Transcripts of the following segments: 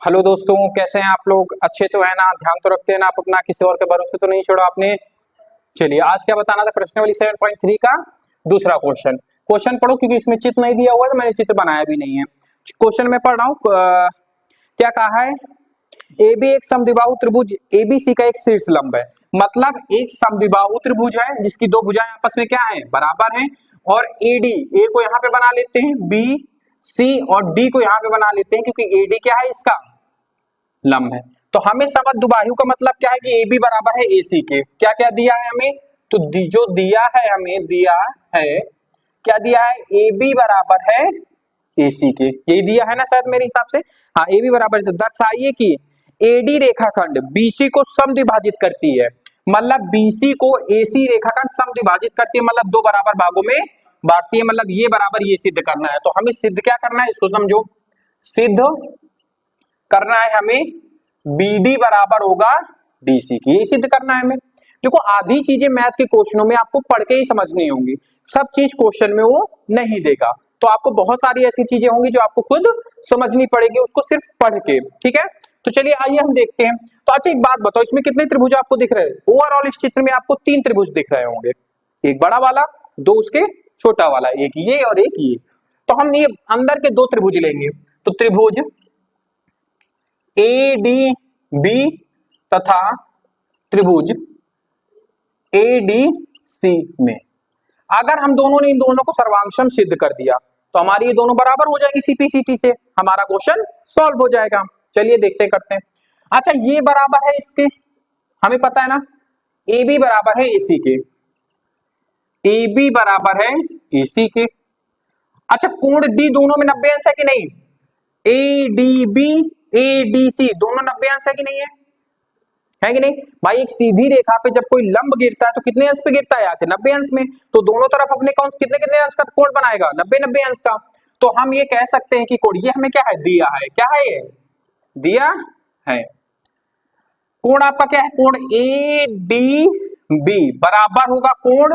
Hello दोस्तों, कैसे हैं आप लोग? अच्छे तो है ना? ध्यान तो रखते हैं ना आप अपना? किसी और के भरोसे तो नहीं छोड़ा आपने? चलिए, आज क्या बताना था? प्रश्नावली 7.3 का दूसरा क्वेश्चन। क्वेश्चन पढ़ो, क्योंकि इसमें चित्र नहीं दिया हुआ है तो मैंने चित्र बनाया भी नहीं है। क्वेश्चन में पढ़ रहा हूँ। क्या कहा है? ए बी एक समद्विबाहु त्रिभुज एबीसी का एक शीर्ष लंब है। मतलब एक समद्विबाहु त्रिभुज है जिसकी दो भुजाएं आपस में क्या है? बराबर हैं। और एडी, ए को यहाँ पे बना लेते हैं, बी सी और डी को यहाँ पे बना लेते हैं, क्योंकि एडी क्या है? इसका लंब है। तो हमें समद्विबाहु का मतलब क्या है कि ए बी बराबर है एसी के। क्या क्या दिया है हमें? तो जो दिया है, हमें दिया है, क्या दिया है? ए बी बराबर है एसी के। यही दिया है ना शायद, मेरे हिसाब से। हाँ, ए बी बराबर से दर्शाइए कि एडी रेखाखंड बीसी को समद्विभाजित करती है। मतलब बीसी को एसी रेखाखंड समद्विभाजित करती है, मतलब दो बराबर भागों में बांटती है। मतलब ये बराबर ये सिद्ध करना है। तो हमें सिद्ध क्या करना है, इसको समझो। सिद्ध करना है हमें बीडी बराबर होगा डीसी की। ये सिद्ध करना है हमें। देखो, आधी चीजें मैथ के क्वेश्चनों में आपको पढ़ के ही समझनी होंगी, सब चीज क्वेश्चन में वो नहीं देगा। तो आपको बहुत सारी ऐसी चीजें होंगी जो आपको खुद समझनी पड़ेगी, उसको सिर्फ पढ़ के। ठीक है, तो चलिए आइए हम देखते हैं। तो अच्छा, एक बात बताओ, इसमें कितने त्रिभुज आपको दिख रहे हैं? ओवरऑल इस चित्र में आपको 3 त्रिभुज दिख रहे होंगे। एक बड़ा वाला, दो उसके छोटा वाला, एक ये और एक ये। तो हम ये अंदर के 2 त्रिभुज लेंगे। तो त्रिभुज ए डी बी तथा त्रिभुज ए डी सी में अगर हम दोनों ने इन दोनों को सर्वांशम सिद्ध कर दिया तो हमारी ये दोनों बराबर हो जाएंगी सीपीसीटी से, हमारा क्वेश्चन सॉल्व हो जाएगा। चलिए देखते करते हैं। अच्छा, ये बराबर है इसके, हमें पता है ना, ए बी बराबर है एसी के। ए बी बराबर है एसी के। अच्छा, कोण डी दोनों में 90 अंश है कि नहीं? A D B A D C दोनों 90 अंश है कि नहीं है कि नहीं भाई? एक सीधी रेखा पे जब कोई लंब गिरता है तो कितने अंश पे गिरता है? आके 90 अंश में। तो दोनों तरफ अपने कौन कितने कितने अंश का कोण बनाएगा? 90 अंश का। तो हम ये कह सकते हैं कि कोण ये हमें क्या है? दिया है। क्या है ये? दिया है। कोण आपका क्या है? कोण ए डी बी बराबर होगा कोण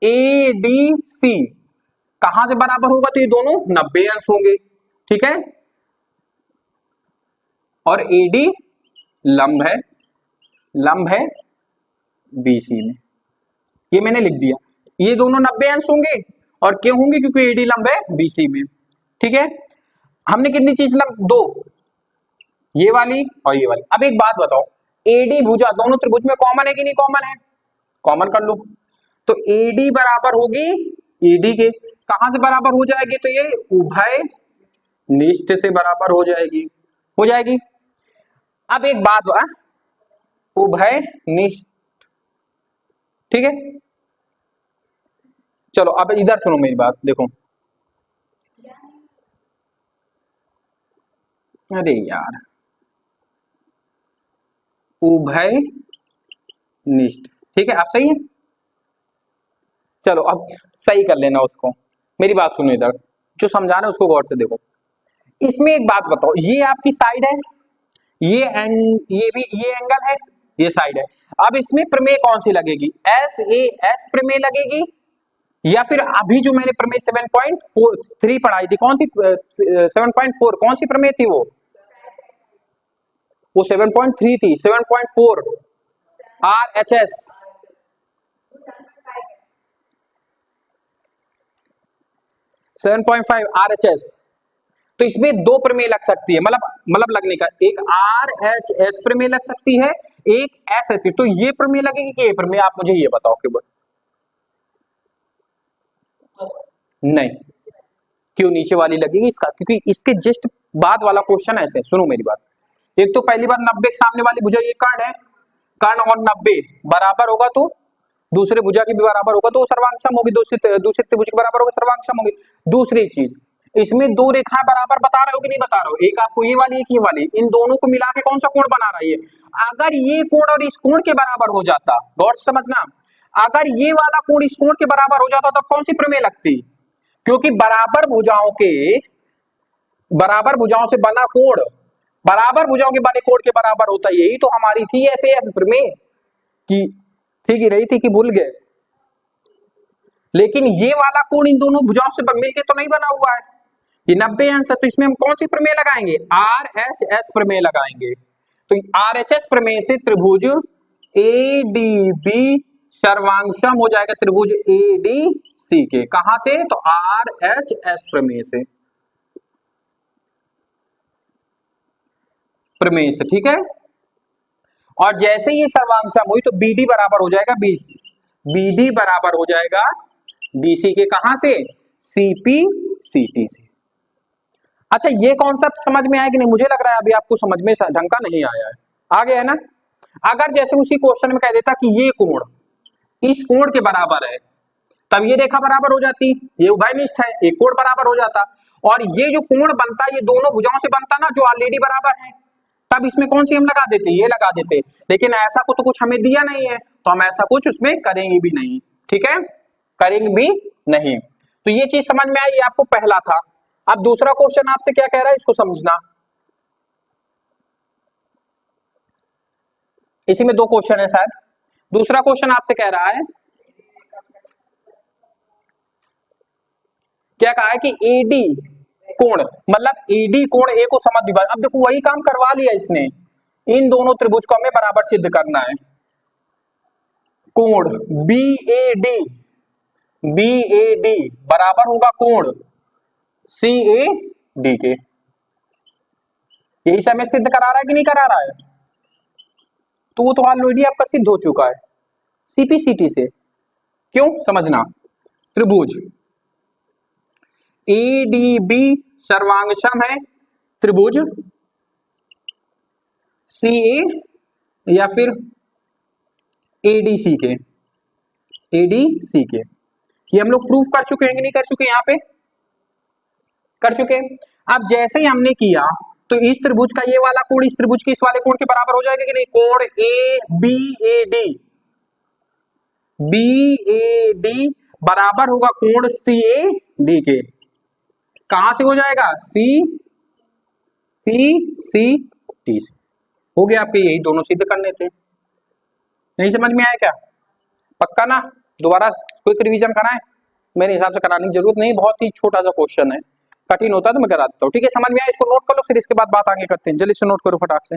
ए डी सी। कहां से बराबर होगा? तो ये दोनों 90 अंश होंगे। ठीक है, और एडी लंब है, लंब है बीसी में। ये मैंने लिख दिया। ये दोनों 90 अंश होंगे। और क्यों होंगे? क्योंकि एडी लंब है बीसी में। ठीक है, हमने कितनी चीज लंब? 2, ये वाली और ये वाली। अब एक बात बताओ, एडी भुजा दोनों त्रिभुज में कॉमन है कि नहीं? कॉमन है, कॉमन कर लो। तो एडी बराबर होगी ईडी के। कहां से बराबर हो जाएगी? तो ये उभय निष्ठ से बराबर हो जाएगी, हो जाएगी। अब एक बात, उभय निष्ठ। ठीक है, चलो अब इधर सुनो मेरी बात, देखो। अरे यार, उभय निष्ठ। ठीक है, आप सही है। चलो अब सही कर लेना उसको। मेरी बात सुनो, इधर जो समझाना है उसको गौर से देखो। इसमें एक बात बताओ, ये आपकी साइड है, ये भी ये एंगल है, ये साइड है। अब इसमें प्रमेय कौन सी लगेगी? एस ए एस प्रमेय लगेगी, या फिर अभी जो मैंने प्रमेय 7.43 पढ़ाई थी, कौन थी? 7.4 कौन सी प्रमेय थी? वो 7.3 थी। 7.4 R H S. 7.5 R H S. तो इसमें 2 प्रमेय लग सकती है, मतलब लगने का, एक आर एच एस प्रमेय लग सकती है, एक एस एच। तो ये प्रमेय लगेगी कि ये प्रमेय? आप मुझे ये बताओ केवल। नहीं, क्यों नीचे वाली लगेगी? इसका क्योंकि इसके जस्ट बाद वाला क्वेश्चन ऐसे, सुनो मेरी बात। एक तो पहली बात, 90 सामने वाली भुजा ये कर्ण है, कर्ण और 90 बराबर होगा तो दूसरे भुजा के भी बराबर होगा तो वो सर्वांगसम होगी। दूसरे त्रिभुज के बराबर होगा, सर्वांगसम होगी। दूसरी चीज, इसमें 2 रेखाएं बराबर बता रहे हो कि नहीं बता रहे हो? एक आपको ये वाली, एक ये वाली, इन दोनों को मिला के कौन सा कोण बना रही है? अगर ये कोण और इस कोण के बराबर हो जाता, गौर से समझना, अगर ये वाला कोण इस कोण के बराबर हो जाता तब कौन सी प्रमेय लगती? क्योंकि बराबर भुजाओं से बना कोण बराबर भुजाओं के बने कोण के बराबर होता है। यही तो हमारी थी ऐसे एस प्रमेय की। ठीक ही रही थी कि भूल गए? लेकिन ये वाला कोण इन दोनों भुजाओं से मिलके तो नहीं बना हुआ है, ये 90 आंसर, तो इसमें हम कौन सी प्रमेय लगाएंगे? RHS प्रमेय लगाएंगे। तो RHS प्रमेय से त्रिभुज ADB सर्वांगसम हो जाएगा त्रिभुज ADC के। कहां से? तो RHS प्रमेय से, प्रमेय से, ठीक है। और जैसे ये सर्वांगसम हुई तो BD बराबर हो जाएगा BC, BD बराबर हो जाएगा BC के। कहां से? CP/CT से। अच्छा, ये कॉन्सेप्ट समझ में आया कि नहीं? मुझे लग रहा है अभी आपको समझ में ढंग का नहीं आया है। आ गया है ना? अगर जैसे उसी क्वेश्चन में कह देता कि ये कोण इस कोण के बराबर है, तब ये रेखा बराबर हो जाती, ये उभयनिष्ठ है, एक कोण बराबर हो जाता। और ये जो कोण बनता ये दोनों भुजाओं से बनता ना, जो ऑलरेडी बराबर है, तब इसमें कौन सी हम लगा देते? ये लगा देते। लेकिन ऐसा को तो कुछ हमें दिया नहीं है, तो हम ऐसा कुछ उसमें करेंगे भी नहीं, ठीक है, करेंगे भी नहीं। तो ये चीज समझ में आई, ये आपको पहला था। अब दूसरा क्वेश्चन आपसे क्या कह रहा है, इसको समझना। इसी में दो क्वेश्चन है शायद। दूसरा क्वेश्चन आपसे कह रहा है, क्या कहा है कि एडी कोण, मतलब एडी कोण ए को समद्विभाजक। अब देखो वही काम करवा लिया इसने, इन दोनों त्रिभुज को हमें बराबर सिद्ध करना है। कोण BAD बराबर होगा कोण CAD के। यही से हमें सिद्ध करा रहा है कि नहीं करा रहा है? तो वो तो ऑलरेडी आपका सिद्ध हो चुका है CP/CT से। क्यों? समझना, त्रिभुज ADB सर्वांगसम है त्रिभुज CA या फिर ADC के, ADC के। ये हम लोग प्रूफ कर चुके हैं कि नहीं कर चुके? यहाँ पे कर चुके। अब जैसे ही हमने किया तो इस त्रिभुज का ये वाला कोण इस त्रिभुज के इस वाले कोण के बराबर हो जाएगा कि नहीं? कोण BAD बराबर होगा कोण CAD के। कहां से हो जाएगा? CP/CT से। हो गया आपके, यही दोनों सिद्ध करने थे। नहीं समझ में आया क्या? पक्का ना? दोबारा क्विक रिवीजन कराएं? मेरे हिसाब से कराने की जरूरत नहीं, बहुत ही छोटा सा क्वेश्चन है, कठिन होता है तो मैं करा देता हूँ, ठीक है। समझ में आया? इसको नोट कर लो, फिर इसके बाद बात आगे करते हैं। जल्दी से नोट करो फटाक से।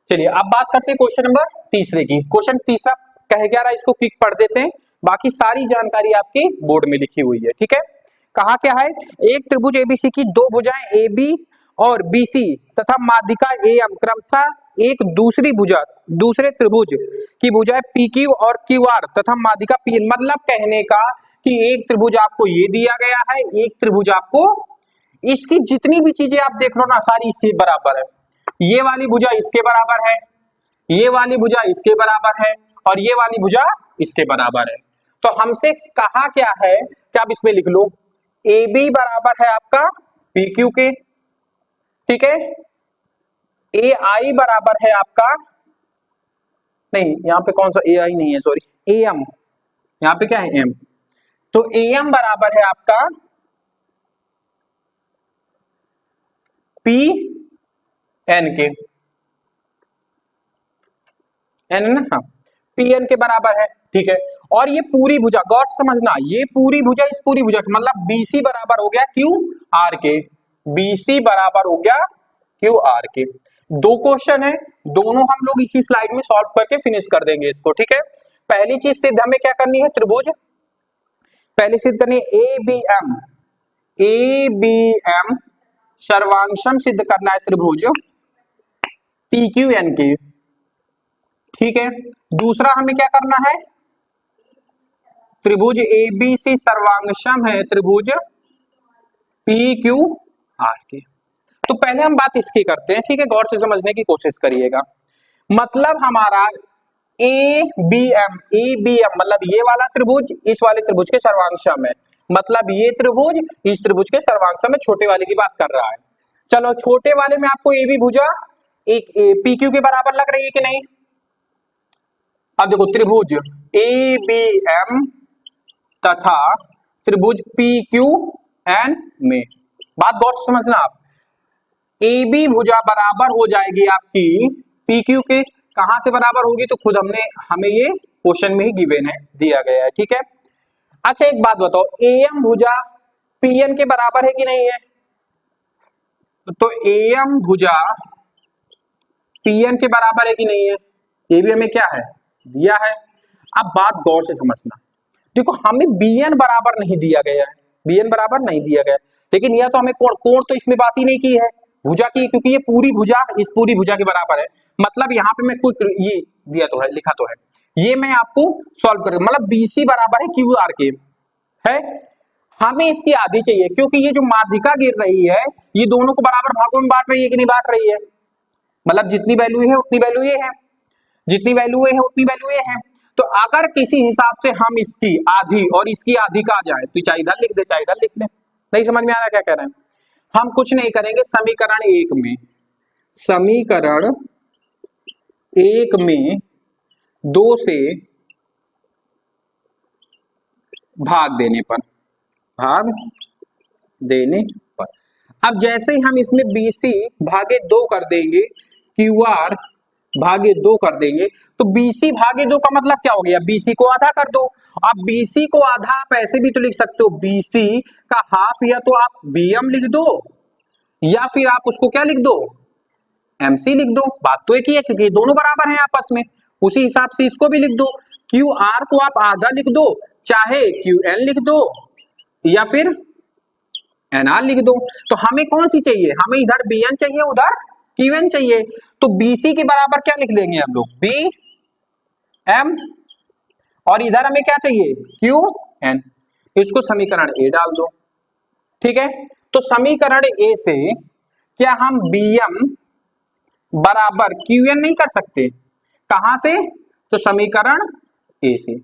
चलिए अब बात करते हैं क्वेश्चन नंबर तीसरे की। क्वेश्चन तीसरा कह क्या रहा है, इसको क्विक पढ़ देते हैं, बाकी सारी जानकारी आपकी बोर्ड में लिखी हुई है, ठीक है। कहा क्या है, एक त्रिभुज ABC की दो भुजाएं AB और BC तथा माध्यिका AM क्रमशः एक दूसरे त्रिभुज की भुजाएं PQ और QR तथा माध्यिका PN। मतलब कहने का कि एक त्रिभुज आपको ये दिया गया है, एक त्रिभुज आपको, इसकी जितनी भी चीजें आप देख लो ना, सारी इससे बराबर है। ये वाली भुजा इसके बराबर है, ये वाली भुजा इसके बराबर है, और ये वाली भुजा इसके बराबर है। तो हमसे कहा क्या है कि आप इसमें लिख लो, AB बराबर है आपका PQ के, ठीक है। AI बराबर है आपका, नहीं यहां पे कौन सा AI नहीं है, सॉरी, AM, यहां पे क्या है M। तो AM बराबर है आपका PN के, N ना, हाँ, PN के बराबर है, ठीक है। और ये पूरी भुजा, गौर से समझना, ये पूरी भुजा इस पूरी भुजा की, मतलब BC बराबर हो गया QR के, BC बराबर हो गया QR के। दो क्वेश्चन है, दोनों हम लोग इसी स्लाइड में सॉल्व करके फिनिश कर देंगे इसको, ठीक है। पहली चीज सिद्ध हमें क्या करनी है, त्रिभुज पहले सिद्ध करनी है ABM सर्वांगसम सिद्ध करना है त्रिभुज PQN के, ठीक है। दूसरा हमें क्या करना है, त्रिभुज ABC सर्वांगसम है त्रिभुज PQR के। तो पहले हम बात इसकी करते हैं, ठीक है, गौर से समझने की कोशिश करिएगा। मतलब हमारा ABM मतलब ये वाला त्रिभुज इस वाले त्रिभुज के सर्वांगसम है, मतलब ये त्रिभुज इस त्रिभुज के सर्वांगसम में छोटे वाले की बात कर रहा है। चलो छोटे वाले में आपको AB भुजा एक PQ के बराबर लग रही है कि नहीं? अब देखो त्रिभुज ABM तथा त्रिभुज PQN में, बात गौर से समझना आप, AB भुजा बराबर हो जाएगी आपकी PQ के। कहां से बराबर होगी, तो खुद हमें ये क्वेश्चन में ही गिवन है, दिया गया है, ठीक है। अच्छा एक बात बताओ, AM भुजा पीएन के बराबर है कि नहीं है? तो एएम भुजा पीएन के बराबर है कि नहीं है? ये भी हमें क्या है दिया है। अब बात गौर से समझना, देखो हमें बीएन बराबर नहीं दिया गया है, बीएन बराबर नहीं दिया गया, लेकिन यह तो हमें कोण तो इसमें बात ही नहीं की है भुजा की, क्योंकि ये पूरी भुजा इस पूरी भुजा के बराबर है। मतलब यहाँ पे मैं कोई ये दिया तो है, लिखा तो है, ये मैं आपको सॉल्व कर, मतलब बीसी बराबर है क्यू आर के है। हमें इसकी आधी चाहिए, क्योंकि ये जो माध्यिका गिर रही है ये दोनों को बराबर भागों में बांट रही है कि नहीं बांट रही है, मतलब जितनी वैल्यू है उतनी वैल्यू ये है, जितनी वैल्यू है उतनी वैल्यू ये है। तो अगर किसी हिसाब से हम इसकी आधी और इसकी आधी का आ जाए तो चाहे इधर लिख दे चाहे इधर लिख ले। नहीं समझ में आ रहा क्या कह रहे हैं? हम कुछ नहीं करेंगे, समीकरण एक में 2 से भाग देने पर अब जैसे ही हम इसमें BC भागे 2 कर देंगे, QR भागे 2 कर देंगे, तो BC भागे 2 का मतलब क्या हो गया? BC को आधा कर दो। अब BC को आधा आप ऐसे भी तो लिख सकते हो, BC का हाफ, या तो आप BM लिख दो या फिर आप उसको क्या लिख दो, MC लिख दो। बात तो एक ही है क्योंकि ये दोनों बराबर हैं आपस में, उसी हिसाब से इसको भी लिख दो। QR को आप आधा लिख दो, चाहे QN लिख दो या फिर NR लिख दो। तो हमें कौन सी चाहिए? हमें इधर BN चाहिए उधर QN चाहिए। तो BC के बराबर क्या लिख लेंगे हम लोग, BM, और इधर हमें क्या चाहिए, QN। इसको समीकरण ए डाल दो, ठीक है। तो समीकरण ए से क्या हम BM बराबर QN नहीं कर सकते? कहां से? तो समीकरण ए से,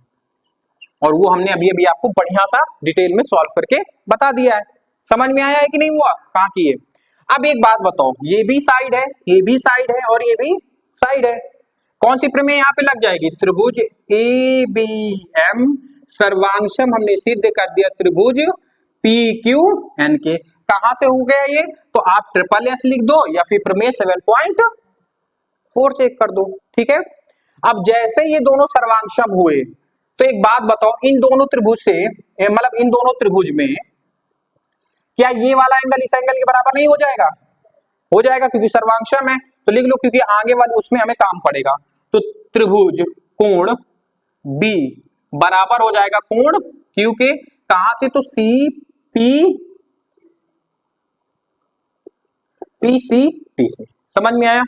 और वो हमने अभी अभी आपको बढ़िया सा डिटेल में सॉल्व करके बता दिया है। समझ में आया है कि नहीं हुआ? कहां की है? अब एक बात बताओ, ये भी साइड है, ये भी साइड है और ये भी साइड है, कौन सी प्रमेय यहाँ पे लग जाएगी? त्रिभुज ABM सर्वांशम हमने सिद्ध कर दिया त्रिभुज PQN के। कहां से हो गया ये? तो आप SSS लिख दो या फिर प्रमेय 7.4 चेक कर दो, ठीक है। अब जैसे ये दोनों सर्वांशम हुए, तो एक बात बताओ, इन दोनों त्रिभुज से, मतलब इन दोनों त्रिभुज में क्या ये वाला एंगल इस एंगल के बराबर नहीं हो जाएगा? हो जाएगा, क्योंकि सर्वांशम है। तो लिख लो, क्योंकि आगे वाले उसमें हमें काम पड़ेगा। तो त्रिभुज कोण B बराबर हो जाएगा कोण Q के। कहां से? तो PCT से। समझ में आया?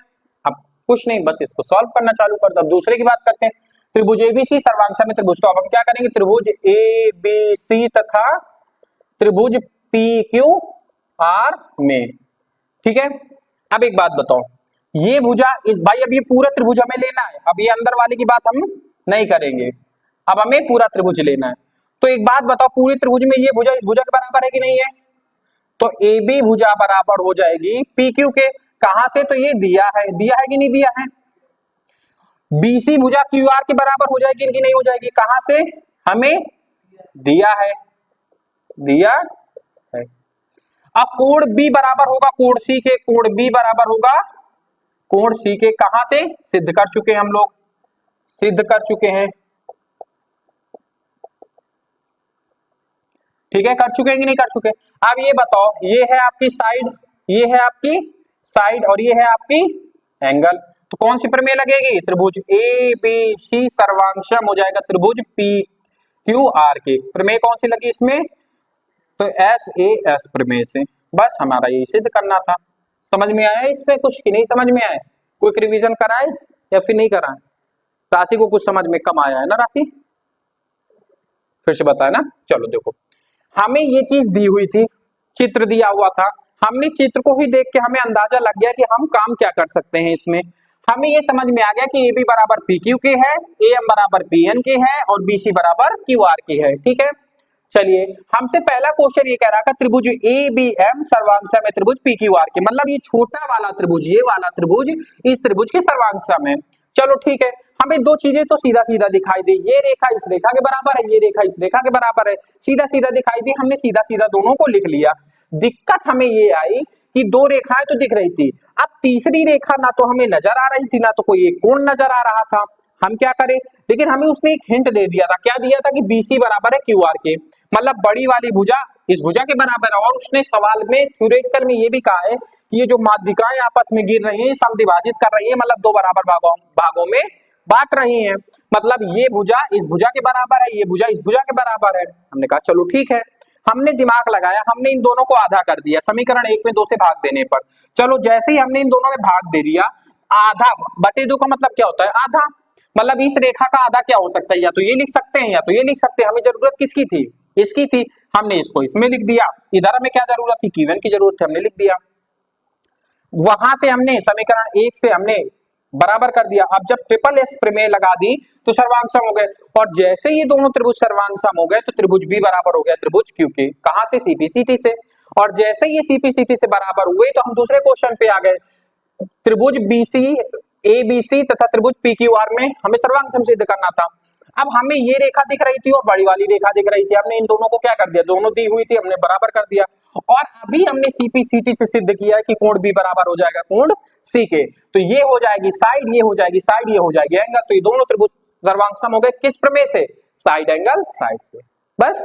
अब कुछ नहीं, बस इसको सॉल्व करना चालू कर दो। अब दूसरे की बात करते हैं, त्रिभुज ABC सर्वांशम में त्रिभुज। तो अब हम क्या करेंगे, त्रिभुज ABC तथा त्रिभुज PQR में, ठीक है। अब एक बात बताओ, ये भुजा इस भाई, अब ये पूरा त्रिभुज हमें लेना है, अब ये अंदर वाले की बात हम नहीं करेंगे, अब हमें पूरा त्रिभुज लेना है। तो एक बात बताओ, पूरे त्रिभुज में ये भुजा इस भुजा के बराबर है कि नहीं है? तो AB भुजा बराबर हो जाएगी PQ के। कहां से? तो ये दिया है कि नहीं दिया है? BC भुजा QR के बराबर हो जाएगी कि नहीं हो जाएगी? कहां से? हमें दिया है। अब कोण B बराबर होगा कोण C के, कोण B बराबर होगा कोण C के। कहां से? सिद्ध कर चुके हैं हम लोग, सिद्ध कर चुके हैं, ठीक है, कर चुके हैं कि नहीं कर चुके? अब ये बताओ, ये है आपकी साइड, ये है आपकी साइड और ये है आपकी एंगल, तो कौन सी प्रमेय लगेगी? त्रिभुज ABC सर्वांशम हो जाएगा त्रिभुज PQR के। प्रमेय कौन सी लगी इसमें? तो SAS प्रमेय से। बस हमारा यही सिद्ध करना था। समझ में आया इसमें कुछ कि नहीं समझ में आया? कोई रिवीजन कराए या फिर नहीं कराए? राशि को कुछ समझ में कम आया है ना? राशि फिर से बताए ना। चलो देखो, हमें ये चीज दी हुई थी, चित्र दिया हुआ था, हमने चित्र को ही देख के हमें अंदाजा लग गया कि हम काम क्या कर सकते हैं इसमें। हमें ये समझ में आ गया कि AB बराबर PQ के है, AM बराबर PN के है और BC बराबर QR के है, ठीक है। चलिए, हमसे पहला क्वेश्चन ये कह रहा था त्रिभुज ABM सर्वांशम है त्रिभुज PQR के, मतलब ये छोटा वाला त्रिभुज, ये वाला त्रिभुज इस त्रिभुज के सर्वांशम है। चलो ठीक है, हमें दो चीजें तो सीधा सीधा दिखाई दी, ये रेखा इस रेखा के बराबर है, ये रेखा इस रेखा के बराबर है, सीधा सीधा दिखाई दी, हमने सीधा सीधा दोनों को लिख लिया। दिक्कत हमें ये आई कि दो रेखाएं तो दिख रही थी, अब तीसरी रेखा ना तो हमें नजर आ रही थी ना तो कोई एक कोण नजर आ रहा था। हम क्या करें? लेकिन हमें उसने एक हिंट दे दिया था, क्या दिया था कि BC बराबर है QR के, मतलब बड़ी वाली भुजा इस भुजा के बराबर है। और उसने सवाल में थ्योरेटिकल में ये भी कहा है कि ये जो माध्यिकाएं आपस में गिर रही हैं समद्विभाजित कर रही है, मतलब दो बराबर भागों में बांट रही हैं। मतलब ये भुजा इस भुजा के बराबर है, ये भुजा इस भुजा के बराबर है। हमने कहा चलो ठीक है, हमने दिमाग लगाया, हमने इन दोनों को आधा कर दिया समीकरण 1 में 2 से भाग देने पर। चलो जैसे ही हमने इन दोनों में भाग दे दिया, आधा बटे 2 का मतलब क्या होता है? आधा। मतलब इस रेखा का आधा क्या हो सकता है? या तो ये लिख सकते हैं या तो ये लिख सकते हैं। हमें जरूरत किसकी थी? इसकी थी। हमने इसको इसमें लिख दिया। इधर हमें क्या जरूरत थी? Q1 की जरूरत थी, हमने लिख दिया। वहां से हमने समीकरण 1 से हमने बराबर कर दिया। अब जब ट्रिपल एस प्रमेय लगा दी तो सर्वांग सम हो गए। और जैसे ये दोनों त्रिभुज सर्वांग सम हो गए तो त्रिभुज भी बराबर हो गया त्रिभुज क्यू के। कहां से? सीपीसीटी से। और जैसे ये सीपीसीटी से बराबर हुए तो हम दूसरे क्वेश्चन पे आ गए। त्रिभुज बीसी एबीसी तथा त्रिभुज पीक्यूआर में हमें सर्वांग सम सिद्ध करना था। अब हमें ये रेखा दिख रही थी और बड़ी वाली रेखा दिख रही थी। हमने इन दोनों को क्या कर दिया? दोनों दी हुई थी, हमने बराबर कर दिया। और अभी हमने सीपीसीटी से सिद्ध किया कि कोण भी बराबर हो जाएगा कोण सी के। तो ये हो जाएगी साइड, ये हो जाएगी साइड, ये हो जाएगी एंगल। तो ये दोनों त्रिभुज सर्वांग सम हो गए। किस प्रमेय से? साइड एंगल साइड से। बस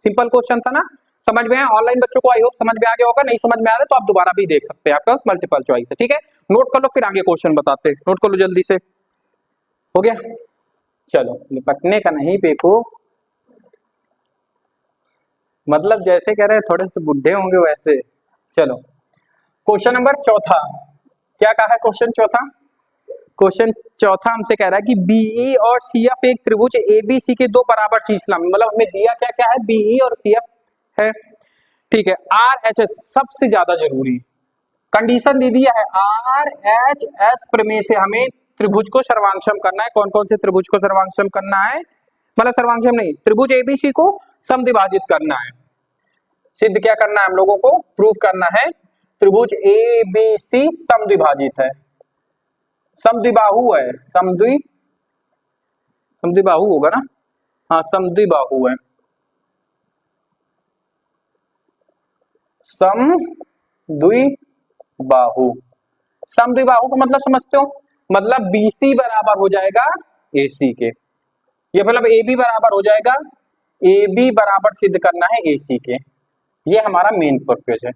सिंपल क्वेश्चन था ना, समझ में आया? ऑनलाइन बच्चों को आई होप समझ में आ गया होगा। नहीं समझ में आ रहा तो आप दोबारा भी देख सकते हैं, आपके पास मल्टीपल चॉइस है। ठीक है, नोट कर लो, फिर आगे क्वेश्चन बताते हैं। नोट कर लो जल्दी से। हो गया? चलो, निपटने का नहीं पेको, मतलब जैसे कह रहे हैं थोड़े से बुढ़े होंगे वैसे। चलो क्वेश्चन नंबर चौथा, क्या कहा है क्वेश्चन चौथा? क्वेश्चन चौथा हमसे कह रहा है कि बीई और सीएफ एक त्रिभुज एबीसी के दो बराबर शीर्ष लंब। मतलब हमें दिया क्या क्या है? बीई और सीएफ है। ठीक है, आर एच एस सबसे ज्यादा जरूरी कंडीशन दे दिया है। आर एच एस प्रमेय से हमें त्रिभुज को सर्वांगसम करना है। कौन कौन से त्रिभुज को सर्वांगसम करना है? मतलब सर्वांगसम नहीं, त्रिभुज एबीसी को समद्विभाजित करना है। सिद्ध क्या करना है हम लोगों को? प्रूफ करना है त्रिभुज एबीसी समद्विभाजित है, समद्विबाहु है। समद्विबाहु होगा ना? हाँ, समद्विबाहु है। समद्विबाहु, समद्विबाहु का मतलब समझते हो? मतलब बीसी बराबर हो जाएगा एसी के, ये मतलब AB बराबर हो जाएगा, AB बराबर सिद्ध करना है AC के। ये हमारा मेन पर्पस है।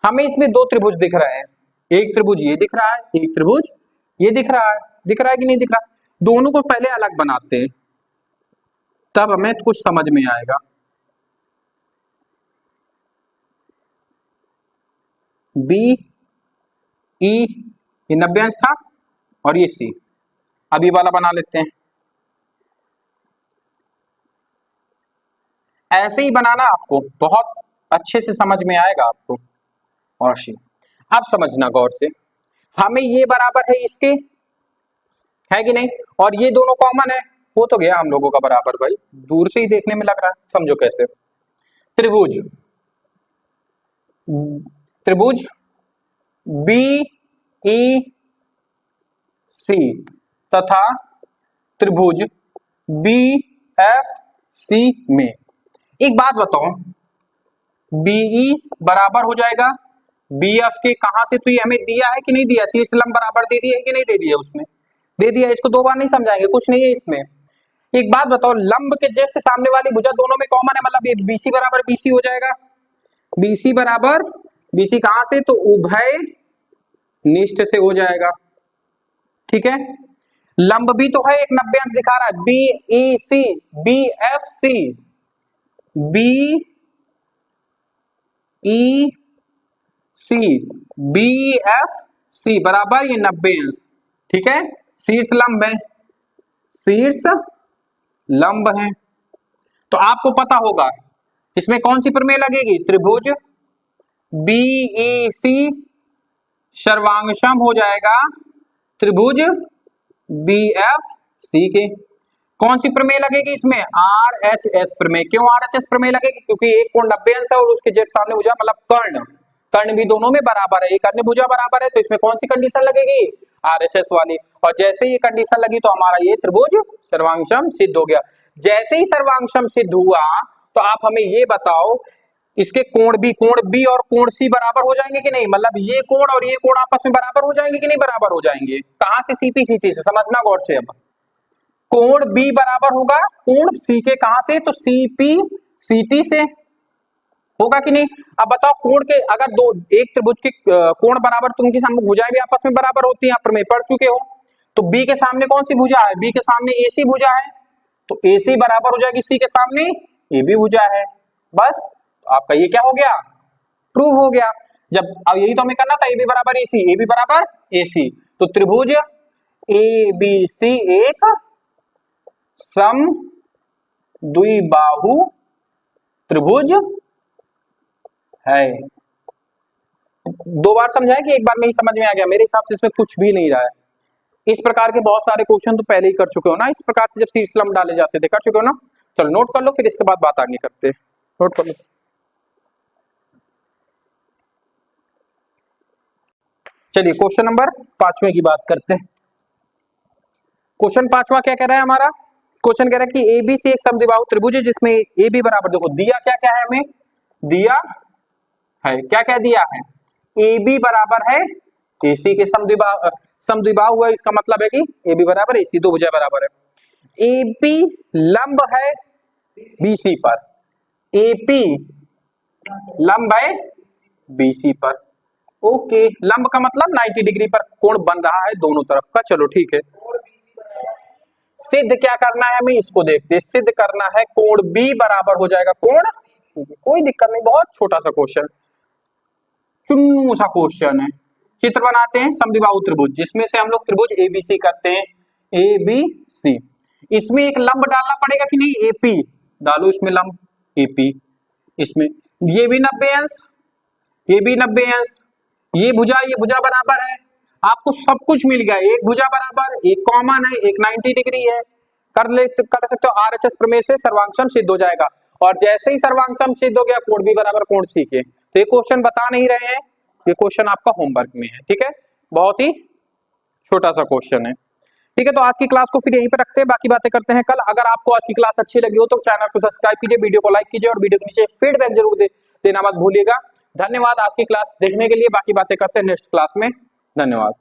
हमें इसमें दो त्रिभुज दिख रहे हैं, एक त्रिभुज ये दिख रहा है, एक त्रिभुज ये दिख रहा है। दिख रहा है कि नहीं दिख रहा? दोनों को पहले अलग बनाते हैं, तब हमें कुछ समझ में आएगा। बी ई ये 90 अंश था और ये सी। अब ये वाला बना लेते हैं। ऐसे ही बनाना, आपको बहुत अच्छे से समझ में आएगा आपको। और सी अब समझना गौर से, हमें ये बराबर है इसके, है कि नहीं? और ये दोनों कॉमन है, वो तो गया हम लोगों का बराबर। भाई दूर से ही देखने में लग रहा है, समझो कैसे। त्रिभुज त्रिभुज बी ई सी तथा त्रिभुज बी एफ सी में एक बात बताओ, बीई बराबर हो जाएगा बीएफ के। कहां से? तो ये हमें दिया है कि नहीं दिया? शीर्ष लंब बराबर दे दिया है कि नहीं दे दिया? उसमें दे दिया। इसको दो बार नहीं समझाएंगे, कुछ नहीं है इसमें। एक बात बताओ, लंब के जैसे सामने वाली भुजा दोनों में कॉमन है, मतलब ये बीसी बराबर बीसी हो जाएगा। बीसी बराबर बीसी कहां से? तो उभय निष्ठ से हो जाएगा। ठीक है, लंब भी तो है, एक 90 अंश दिखा रहा है। B E C B F C, B E C B F C बराबर ये 90 अंश। ठीक है, शीर्ष लंब है, शीर्ष लंब है। तो आपको पता होगा इसमें कौन सी प्रमेय लगेगी? त्रिभुज बीईसी सर्वांगसम हो जाएगा त्रिभुज बीएफसी के। कौन सी प्रमेय लगेगी इसमें? आरएचएस प्रमेय। क्यों आरएचएस प्रमेय लगेगी? क्योंकि एक कोण 90 अंश है और उसके जस्ट सामने भुजा मतलब कर्ण, कर्ण भी दोनों में बराबर है, एक अन्य भुजा बराबर है। तो इसमें कौन सी कंडीशन लगेगी? आरएचएस वाली। और जैसे ये कंडीशन लगी तो हमारा ये त्रिभुज सर्वांगसम सिद्ध हो गया। जैसे ही सर्वांगसम सिद्ध हुआ तो आप हमें ये बताओ, इसके कोण बी और कोण सी बराबर हो जाएंगे कि नहीं? मतलब ये कोण और ये कोण आपस में बराबर हो जाएंगे कि नहीं बराबर हो जाएंगे? कहां से? सीपीसीटी से। समझना गौर से। अब कोण बी बराबर होगा कोण सी के, कहां से? तो सीपीसीटी से। होगा कि नहीं? अब बताओ कोण के अगर दो एक त्रिभुज के कोण बराबर तो उनकी भुजाएं भी आपस में बराबर होती हैं, आप में पढ़ चुके हो। तो बी के सामने कौन सी भुजा है? बी के सामने एसी भुजा है, तो एसी बराबर हो जाएगी सी के सामने ए बी भुजा है। बस तो आपका ये क्या हो गया? प्रूव हो गया। जब अब यही तो हमें करना था, ए बी बराबर एसी, ए बी बराबर एसी, तो त्रिभुज ए बी सी एक सम द्विबाहु त्रिभुज है। दो बार समझाया कि एक बार में ही समझ में आ गया? मेरे हिसाब से इसमें कुछ भी नहीं रहा है। इस प्रकार के बहुत सारे क्वेश्चन तो पहले ही कर चुके हो ना, इस प्रकार से जब सीट स्लम डाले जाते थे, कर चुके हो ना। चलो नोट कर लो, फिर इसके बाद बात आगे करते हैं। नोट कर लो। चलिए क्वेश्चन नंबर 5वें की बात करते हैं। क्वेश्चन 5वां क्या कह रहा है हमारा? क्वेश्चन कह रहा है कि एबीसी एक समद्विबाहु त्रिभुज है जिसमें ए बी बराबर, देखो दिया क्या क्या है हमें, दिया है क्या क्या दिया है, ए बी बराबर है एसी के समद्विबाहु है, इसका मतलब है कि ए बी बराबर एसी, दो भुजा बराबर है। ए पी लंब है बीसी पर, एपी लंब है बीसी पर। ओके, लंब का मतलब 90 डिग्री पर कोण बन रहा है दोनों तरफ का। चलो ठीक है, सिद्ध क्या करना है हमें, इसको देखते हैं। सिद्ध करना है कोण बी बराबर हो जाएगा कोण, कोई दिक्कत नहीं, बहुत छोटा सा क्वेश्चन, चुन्नू सा क्वेश्चन है। चित्र बनाते हैं समद्विबाहु त्रिभुज, जिसमें से हम लोग त्रिभुज एबीसी करते हैं, ए बी सी। इसमें एक लंब डालना पड़ेगा कि नहीं, एपी डालो इसमें लंब एपी, इसमें ये भी 90 अंश, ये भी 90 अंश, ये भुजा बराबर है, आपको सब कुछ मिल गया। एक भुजा बराबर, एक कॉमन है, एक 90 डिग्री है, कर सकते हो। आरएचएस प्रमेय से सर्वांगसम सिद्ध हो जाएगा, और जैसे ही सर्वांगसम सिद्ध हो गया कोण बी बराबर कोण सी के। तो ये क्वेश्चन बता नहीं रहे हैं, ये क्वेश्चन आपका होमवर्क में है, ठीक है, बहुत ही छोटा सा क्वेश्चन है। ठीक है, तो आज की क्लास को फिर यहीं पे रखते हैं, बाकी बातें करते हैं कल। अगर आपको आज की क्लास अच्छी लगी हो तो चैनल को सब्सक्राइब कीजिए, वीडियो को लाइक कीजिए, और वीडियो के नीचे फीडबैक जरूर देना मत भूलिएगा। धन्यवाद आज की क्लास देखने के लिए, बाकी बातें करते हैं नेक्स्ट क्लास में। धन्यवाद।